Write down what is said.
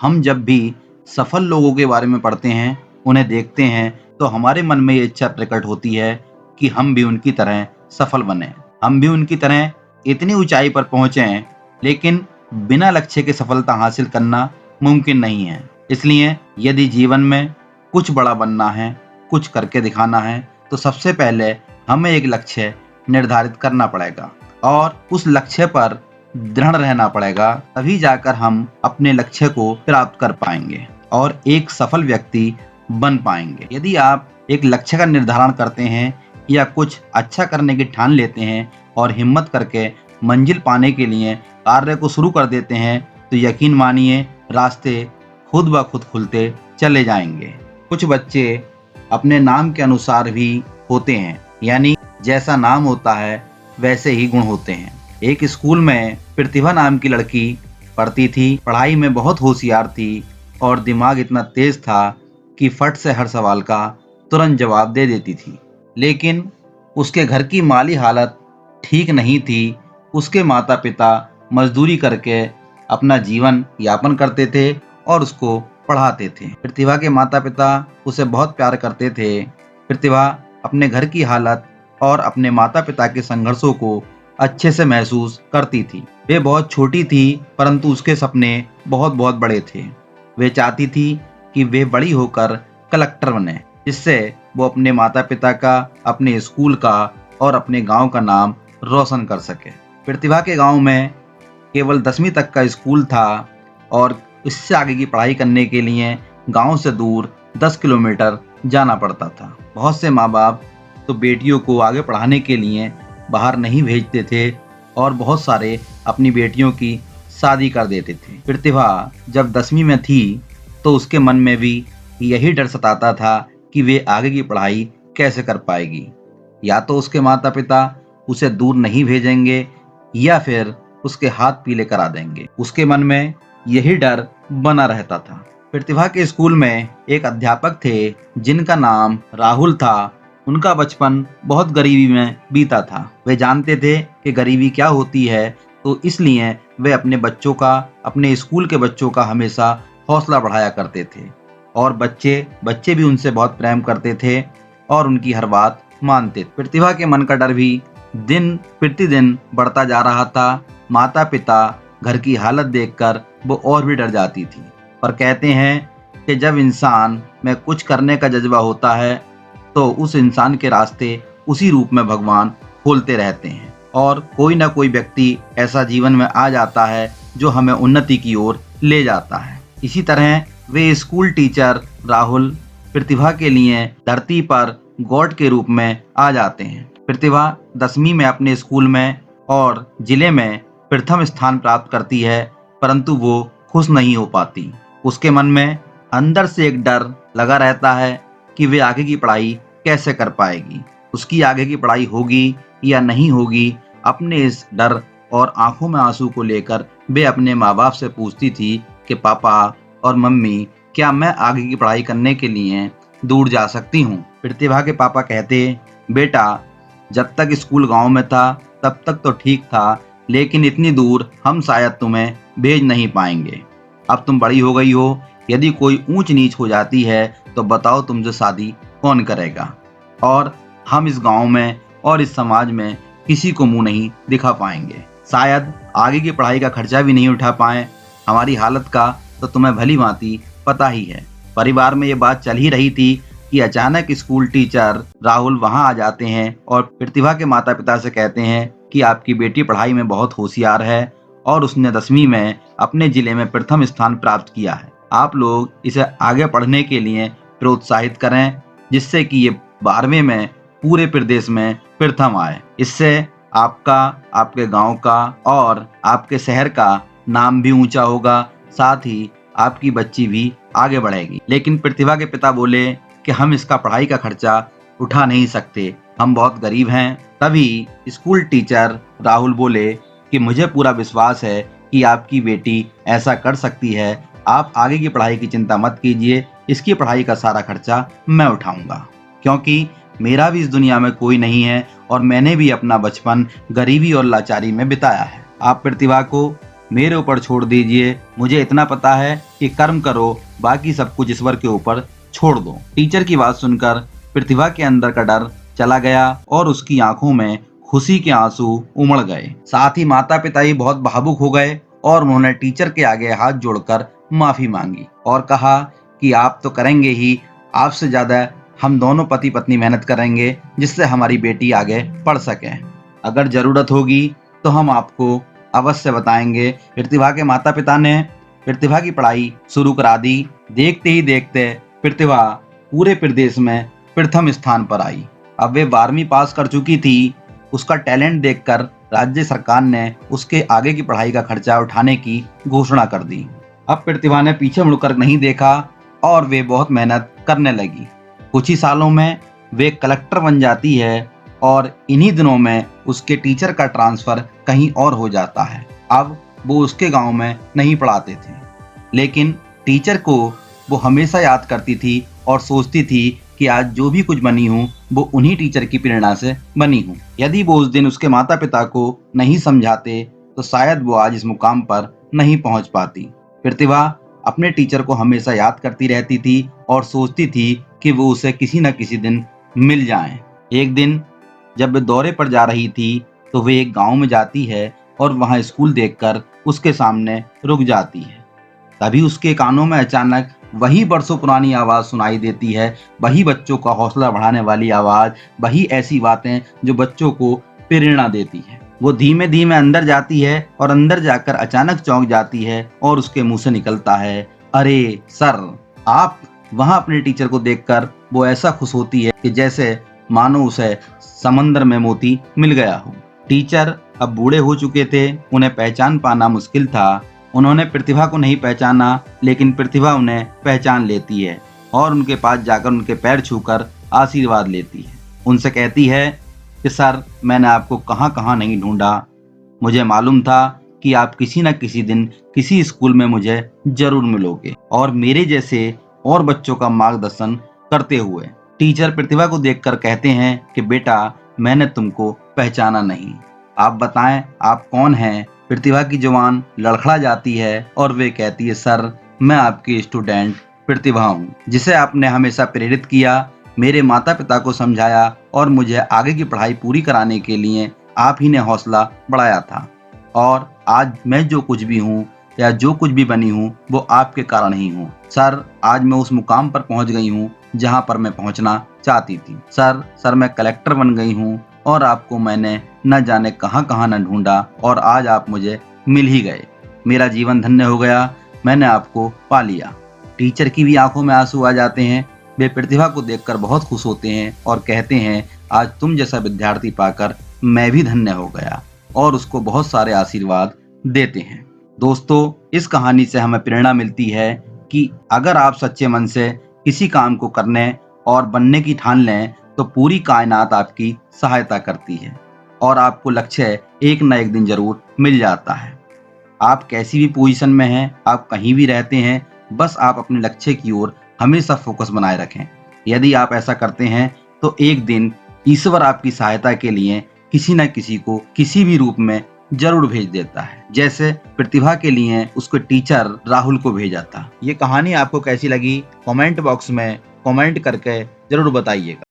हम जब भी सफल लोगों के बारे में पढ़ते हैं, उन्हें देखते हैं, तो हमारे मन में ये इच्छा प्रकट होती है कि हम भी उनकी तरह सफल बने। हम भी उनकी तरह इतनी ऊंचाई पर पहुंचें, लेकिन बिना लक्ष्य के सफलता हासिल करना मुमकिन नहीं है। इसलिए यदि जीवन में कुछ बड़ा बनना है, कुछ करके दिखाना है, तो सबसे पहले हमें एक लक्ष्य निर्धारित करना पड़ेगा और उस लक्ष्य पर दृढ़ रहना पड़ेगा। तभी जाकर हम अपने लक्ष्य को प्राप्त कर पाएंगे और एक सफल व्यक्ति बन पाएंगे। यदि आप एक लक्ष्य का निर्धारण करते हैं या कुछ अच्छा करने की ठान लेते हैं और हिम्मत करके मंजिल पाने के लिए कार्य को शुरू कर देते हैं, तो यकीन मानिए रास्ते खुद ब खुद खुलते चले जाएंगे। कुछ बच्चे अपने नाम के अनुसार भी होते हैं, यानी जैसा नाम होता है वैसे ही गुण होते हैं। एक स्कूल में प्रतिभा नाम की लड़की पढ़ती थी। पढ़ाई में बहुत होशियार थी और दिमाग इतना तेज था कि फट से हर सवाल का तुरंत जवाब दे देती थी। लेकिन उसके घर की माली हालत ठीक नहीं थी। उसके माता पिता मजदूरी करके अपना जीवन यापन करते थे और उसको पढ़ाते थे। प्रतिभा के माता पिता उसे बहुत प्यार करते थे। प्रतिभा अपने घर की हालत और अपने माता पिता के संघर्षों को अच्छे से महसूस करती थी। वे बहुत छोटी थी, परंतु उसके सपने बहुत बहुत बड़े थे। वे चाहती थी कि वे बड़ी होकर कलेक्टर बने, जिससे वो अपने माता पिता का, अपने स्कूल का और अपने गांव का नाम रोशन कर सके। प्रतिभा के गांव में केवल 10वीं तक का स्कूल था और इससे आगे की पढ़ाई करने के लिए गांव से दूर 10 किलोमीटर जाना पड़ता था। बहुत से माँ बाप तो बेटियों को आगे पढ़ाने के लिए बाहर नहीं भेजते थे और बहुत सारे अपनी बेटियों की शादी कर देते थे। प्रतिभा जब 10वीं में थी तो उसके मन में भी यही डर सताता था कि वे आगे की पढ़ाई कैसे कर पाएगी। या तो उसके माता पिता उसे दूर नहीं भेजेंगे या फिर उसके हाथ पीले करा देंगे। उसके मन में यही डर बना रहता था। प्रतिभा के स्कूल में एक अध्यापक थे जिनका नाम राहुल था। उनका बचपन बहुत गरीबी में बीता था। वे जानते थे कि गरीबी क्या होती है, तो इसलिए वे अपने बच्चों का, अपने स्कूल के बच्चों का हमेशा हौसला बढ़ाया करते थे और बच्चे भी उनसे बहुत प्रेम करते थे और उनकी हर बात मानते थे। प्रतिभा के मन का डर भी दिन प्रतिदिन बढ़ता जा रहा था। माता पिता घर की हालत देखकर वो और भी डर जाती थी। पर कहते हैं कि जब इंसान में कुछ करने का जज्बा होता है तो उस इंसान के रास्ते उसी रूप में भगवान खोलते रहते हैं और कोई ना कोई व्यक्ति ऐसा जीवन में आ जाता है जो हमें उन्नति की ओर ले जाता है। इसी तरह वे स्कूल टीचर राहुल प्रतिभा के लिए धरती पर गॉड के रूप में आ जाते हैं। प्रतिभा 10वीं में अपने स्कूल में और जिले में प्रथम स्थान प्राप्त करती है, परंतु वो खुश नहीं हो पाती। उसके मन में अंदर से एक डर लगा रहता है कि वे आगे की पढ़ाई कैसे कर पाएगी, उसकी आगे की पढ़ाई होगी या नहीं होगी। अपने इस डर और आंखों में आंसू को लेकर वे अपने माँ बाप से पूछती थी कि पापा और मम्मी, क्या मैं आगे की पढ़ाई करने के लिए दूर जा सकती हूँ? प्रतिभा के पापा कहते, बेटा जब तक स्कूल गांव में था तब तक तो ठीक था, लेकिन इतनी दूर हम शायद तुम्हें भेज नहीं पाएंगे। अब तुम बड़ी हो गई हो, यदि कोई ऊंच नीच हो जाती है तो बताओ तुमसे शादी कौन करेगा, और हम इस गांव में और इस समाज में किसी को मुंह नहीं दिखा पाएंगे। शायद आगे की पढ़ाई का खर्चा भी नहीं उठा पाए। हमारी हालत का तो तुम्हें भली भांति पता ही है। परिवार में ये बात चल ही रही थी कि अचानक स्कूल टीचर राहुल वहां आ जाते हैं और प्रतिभा के माता पिता से कहते हैं कि आपकी बेटी पढ़ाई में बहुत होशियार है और उसने 10वीं में अपने जिले में प्रथम स्थान प्राप्त किया है। आप लोग इसे आगे पढ़ने के लिए प्रोत्साहित करें, जिससे कि ये 12वीं में पूरे प्रदेश में प्रथम आए। इससे आपका, आपके गांव का और आपके शहर का नाम भी ऊंचा होगा, साथ ही आपकी बच्ची भी आगे बढ़ेगी। लेकिन प्रतिभा के पिता बोले कि हम इसका पढ़ाई का खर्चा उठा नहीं सकते, हम बहुत गरीब हैं। तभी स्कूल टीचर राहुल बोले कि मुझे पूरा विश्वास है कि आपकी बेटी ऐसा कर सकती है। आप आगे की पढ़ाई की चिंता मत कीजिए, इसकी पढ़ाई का सारा खर्चा मैं उठाऊंगा, क्योंकि मेरा भी इस दुनिया में कोई नहीं है और मैंने भी अपना बचपन गरीबी और लाचारी में बिताया है। आप प्रतिभा को मेरे ऊपर छोड़ दीजिए, मुझे इतना पता है कि कर्म करो, बाकी सब कुछ ईश्वर के ऊपर छोड़ दो। टीचर की बात सुनकर प्रतिभा के अंदर का डर चला गया और उसकी आंखों में खुशी के आंसू उमड़ गए। साथ ही माता पिता भी बहुत भावुक हो गए और उन्होंने टीचर के आगे हाथ जोड़कर माफी मांगी और कहा कि आप तो करेंगे ही, आपसे ज्यादा हम दोनों पति पत्नी मेहनत करेंगे जिससे हमारी बेटी आगे पढ़ सके। अगर जरूरत होगी तो हम आपको अवश्य बताएंगे। प्रतिभा के माता पिता ने प्रतिभा की पढ़ाई शुरू करा दी। देखते ही देखते प्रतिभा पूरे प्रदेश में प्रथम स्थान पर आई। अब वे 12वीं पास कर चुकी थी। उसका टैलेंट देखकर राज्य सरकार ने उसके आगे की पढ़ाई का खर्चा उठाने की घोषणा कर दी। अब प्रतिभा ने पीछे मुड़कर नहीं देखा और वे बहुत मेहनत करने लगी। कुछ ही सालों में वे कलेक्टर बन जाती है और इन्हीं दिनों में उसके टीचर का ट्रांसफर कहीं और हो जाता है। अब वो उसके गांव में नहीं पढ़ाते थे, लेकिन टीचर को वो हमेशा याद करती थी और सोचती थी कि आज जो भी कुछ बनी हूँ वो उन्हीं टीचर की प्रेरणा से बनी हूँ। यदि वो उस दिन उसके माता पिता को नहीं समझाते तो शायद वो आज इस मुकाम पर नहीं पहुंच पाती। प्रतिभा अपने टीचर को हमेशा याद करती रहती थी और सोचती थी कि वो उसे किसी न किसी दिन मिल जाएं। एक दिन जब वे दौरे पर जा रही थी तो वे एक गांव में जाती है और वहां स्कूल देखकर उसके सामने रुक जाती है। तभी उसके कानों में अचानक वही बरसों पुरानी आवाज सुनाई देती है, वही बच्चों का हौसला बढ़ाने वाली आवाज, वही ऐसी बातें जो बच्चों को प्रेरणा देती है। वो धीमे धीमे अंदर जाती है और अंदर जाकर अचानक चौंक जाती है और उसके मुंह से निकलता है, अरे सर आप। वहां अपने टीचर को देखकर वो ऐसा खुश होती है कि जैसे मानो उसे समंदर में मोती मिल गया हो। टीचर अब बूढ़े हो चुके थे, उन्हें पहचान पाना मुश्किल था। उन्होंने प्रतिभा को नहीं पहचाना, लेकिन प्रतिभा उन्हें पहचान लेती है और उनके पास जाकर उनके पैर छूकर आशीर्वाद लेती है। उनसे कहती है कि सर मैंने आपको कहाँ कहाँ नहीं ढूंढा, मुझे मालूम था कि आप किसी न किसी दिन किसी स्कूल में मुझे जरूर मिलोगे और मेरे जैसे और बच्चों का मार्गदर्शन करते हुए। टीचर प्रतिभा को देखकर कहते हैं कि बेटा मैंने तुमको पहचाना नहीं, आप बताएं आप कौन हैं। प्रतिभा की जुबान लड़खड़ा जाती है और वे कहती है, सर मैं आपकी स्टूडेंट प्रतिभा हूँ, जिसे आपने हमेशा प्रेरित किया, मेरे माता पिता को समझाया और मुझे आगे की पढ़ाई पूरी कराने के लिए आप ही ने हौसला बढ़ाया था। और आज मैं जो कुछ भी हूँ या जो कुछ भी बनी हूँ वो आपके कारण ही हूँ। सर आज मैं उस मुकाम पर पहुँच गई हूँ जहाँ पर मैं पहुँचना चाहती थी। सर मैं कलेक्टर बन गई हूँ और आपको मैंने न जाने कहाँ कहाँ न ढूंढा और आज आप मुझे मिल ही गए। मेरा जीवन धन्य हो गया, मैंने आपको पा लिया। टीचर की भी आंखों में आंसू आ जाते हैं। वे प्रतिभा को देखकर बहुत खुश होते हैं और कहते हैं, आज तुम जैसा विद्यार्थी पाकर मैं भी धन्य हो गया, और उसको बहुत सारे आशीर्वाद देते हैं। दोस्तों इस कहानी से हमें प्रेरणा मिलती है कि अगर आप सच्चे मन से किसी काम को करने और बनने की ठान लें तो पूरी कायनात आपकी सहायता करती है और आपको लक्ष्य एक न एक दिन जरूर मिल जाता है। आप कैसी भी पोजीशन में हैं, आप कहीं भी रहते हैं, बस आप अपने लक्ष्य की ओर हमेशा फोकस बनाए रखें। यदि आप ऐसा करते हैं तो एक दिन ईश्वर आपकी सहायता के लिए किसी न किसी को किसी भी रूप में जरूर भेज देता है, जैसे प्रतिभा के लिए उसके टीचर राहुल को भेजा था। ये कहानी आपको कैसी लगी कमेंट बॉक्स में कमेंट करके जरूर बताइएगा।